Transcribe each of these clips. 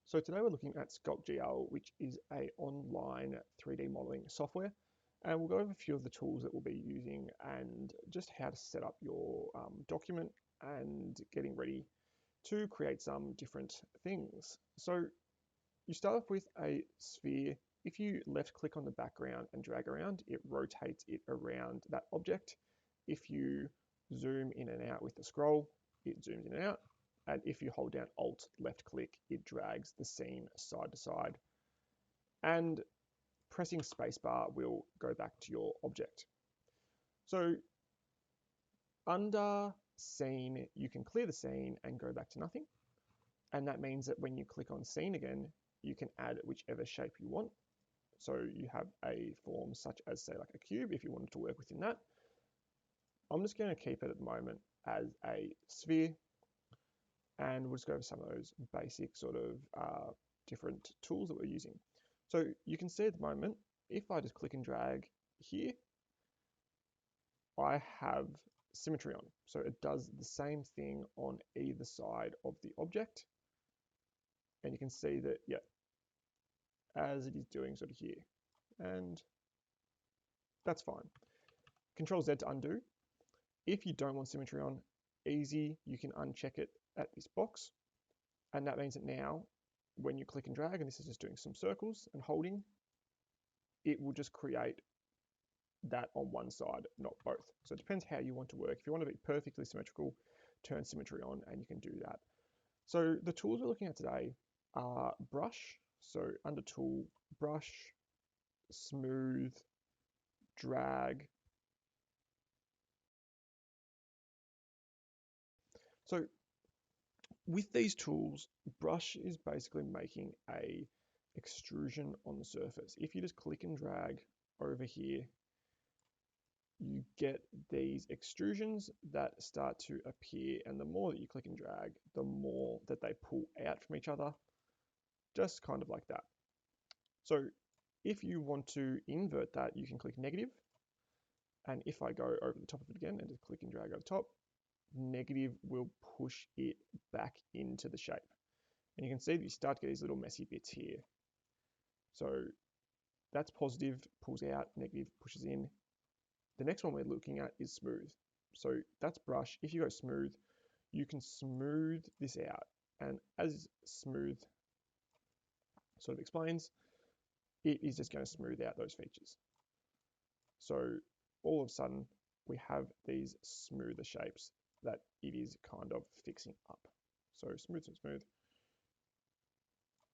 So today we're looking at SculptGL, which is a online 3D modeling software. And we'll go over a few of the tools that we'll be using and just how to set up your document and getting ready to create some different things. So you start off with a sphere. If you left click on the background and drag around, it rotates it around that object. If you zoom in and out with the scroll, it zooms in and out. And if you hold down Alt left click, it drags the scene side to side. And pressing spacebar will go back to your object. So under scene, you can clear the scene and go back to nothing. And that means that when you click on scene again, you can add whichever shape you want. So you have a form such as, say, like a cube, if you wanted to work within that. I'm just going to keep it at the moment as a sphere. And we'll just go over some of those basic sort of different tools that we're using. So you can see at the moment, if I just click and drag here, I have symmetry on. So it does the same thing on either side of the object. And you can see that, yeah, as it is doing sort of here. And that's fine. Control Z to undo. If you don't want symmetry on, easy, you can uncheck it at this box. And that means that now, when you click and drag, and this is just doing some circles and holding, it will just create that on one side, not both. So it depends how you want to work. If you want to be perfectly symmetrical, turn symmetry on and you can do that. So the tools we're looking at today are brush. So under tool, brush, smooth, drag. So with these tools, brush is basically making a extrusion on the surface. If you just click and drag over here, you get these extrusions that start to appear, and the more that you click and drag, the more that they pull out from each other, just kind of like that. So if you want to invert that, you can click negative, and if I go over the top of it again and just click and drag over top, negative will push it back into the shape. And you can see that you start to get these little messy bits here. So that's positive, pulls out, negative pushes in. The next one we're looking at is smooth. So that's brush. If you go smooth, you can smooth this out. And as smooth sort of explains, it is just going to smooth out those features. So all of a sudden, we have these smoother shapes that it is kind of fixing up. So smooth and smooth.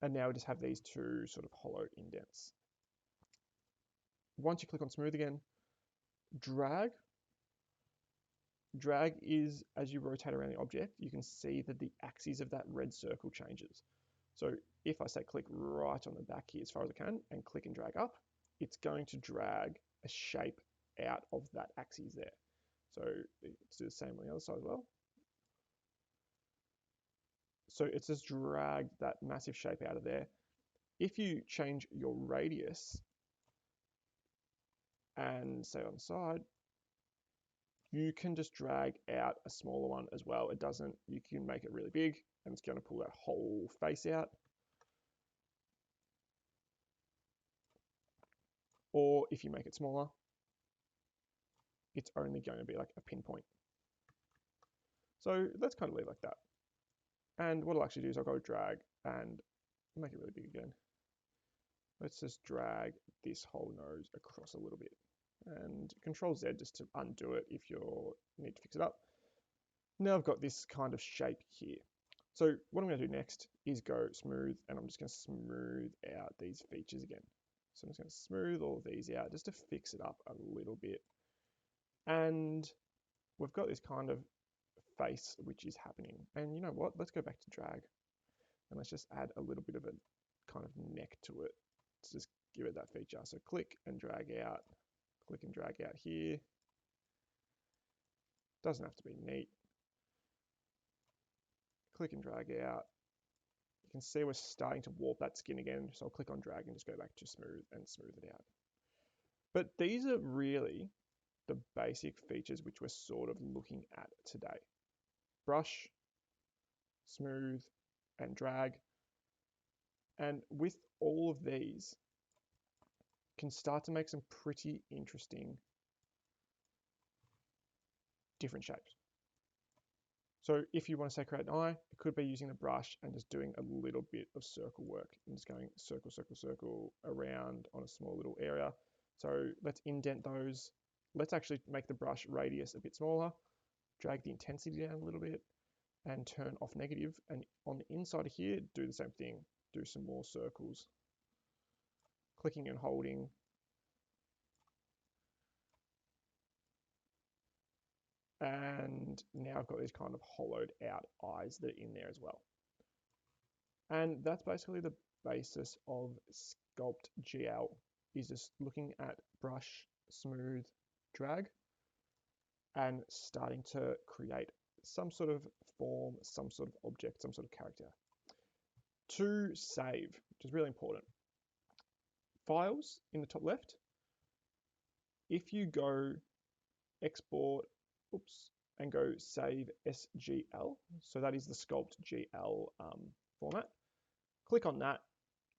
And now we just have these two sort of hollow indents. Once you click on smooth again, drag. Drag is, as you rotate around the object, you can see that the axis of that red circle changes. So if I say click right on the back here as far as I can and click and drag up, it's going to drag a shape out of that axis there. So let's do the same on the other side as well. So it's just dragged that massive shape out of there. If you change your radius and say on the side, you can just drag out a smaller one as well. It doesn't, you can make it really big and it's going to pull that whole face out. Or if you make it smaller, it's only going to be like a pinpoint. So let's kind of leave it like that. And what I'll actually do is I'll go drag and make it really big again. Let's just drag this whole nose across a little bit. And Control Z just to undo it if you need to fix it up. Now I've got this kind of shape here. So what I'm going to do next is go smooth, and I'm just going to smooth out these features again. So I'm just going to smooth all of these out just to fix it up a little bit. And we've got this kind of face which is happening. And you know what? Let's go back to drag. And let's just add a little bit of a kind of neck to it to just give it that feature. So click and drag out. Click and drag out here. Doesn't have to be neat. Click and drag out. You can see we're starting to warp that skin again. So I'll click on drag and just go back to smooth and smooth it out. But these are really the basic features which we're sort of looking at today. Brush, smooth, and drag. And with all of these, can start to make some pretty interesting different shapes. So if you want to say create an eye, it could be using the brush and just doing a little bit of circle work and just going circle, circle, circle around on a small little area. So let's indent those. Let's actually make the brush radius a bit smaller, drag the intensity down a little bit, and turn off negative. And on the inside of here, do the same thing. Do some more circles. Clicking and holding. And now I've got these kind of hollowed out eyes that are in there as well. And that's basically the basis of SculptGL, is just looking at brush, smooth, drag, and starting to create some sort of form, some sort of object, some sort of character. To save, which is really important. Files in the top left, if you go export, and go save SGL, so that is the SculptGL format, click on that,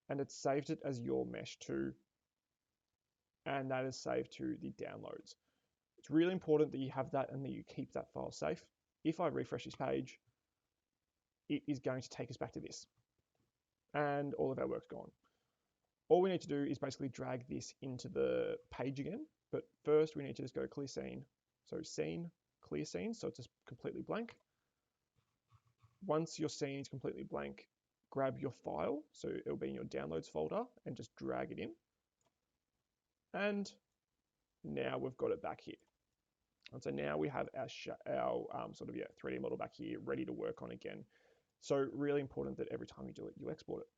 and it's saved it as your mesh 2, and that is saved to the downloads. It's really important that you have that and that you keep that file safe. If I refresh this page, it is going to take us back to this, and all of our work's gone. All we need to do is basically drag this into the page again, but first we need to just go clear scene. So scene, clear scene, so it's just completely blank. Once your scene is completely blank, grab your file, so it'll be in your downloads folder, and just drag it in. And now we've got it back here. And so now we have our sort of 3D model back here ready to work on again. So really important that every time you do it, you export it.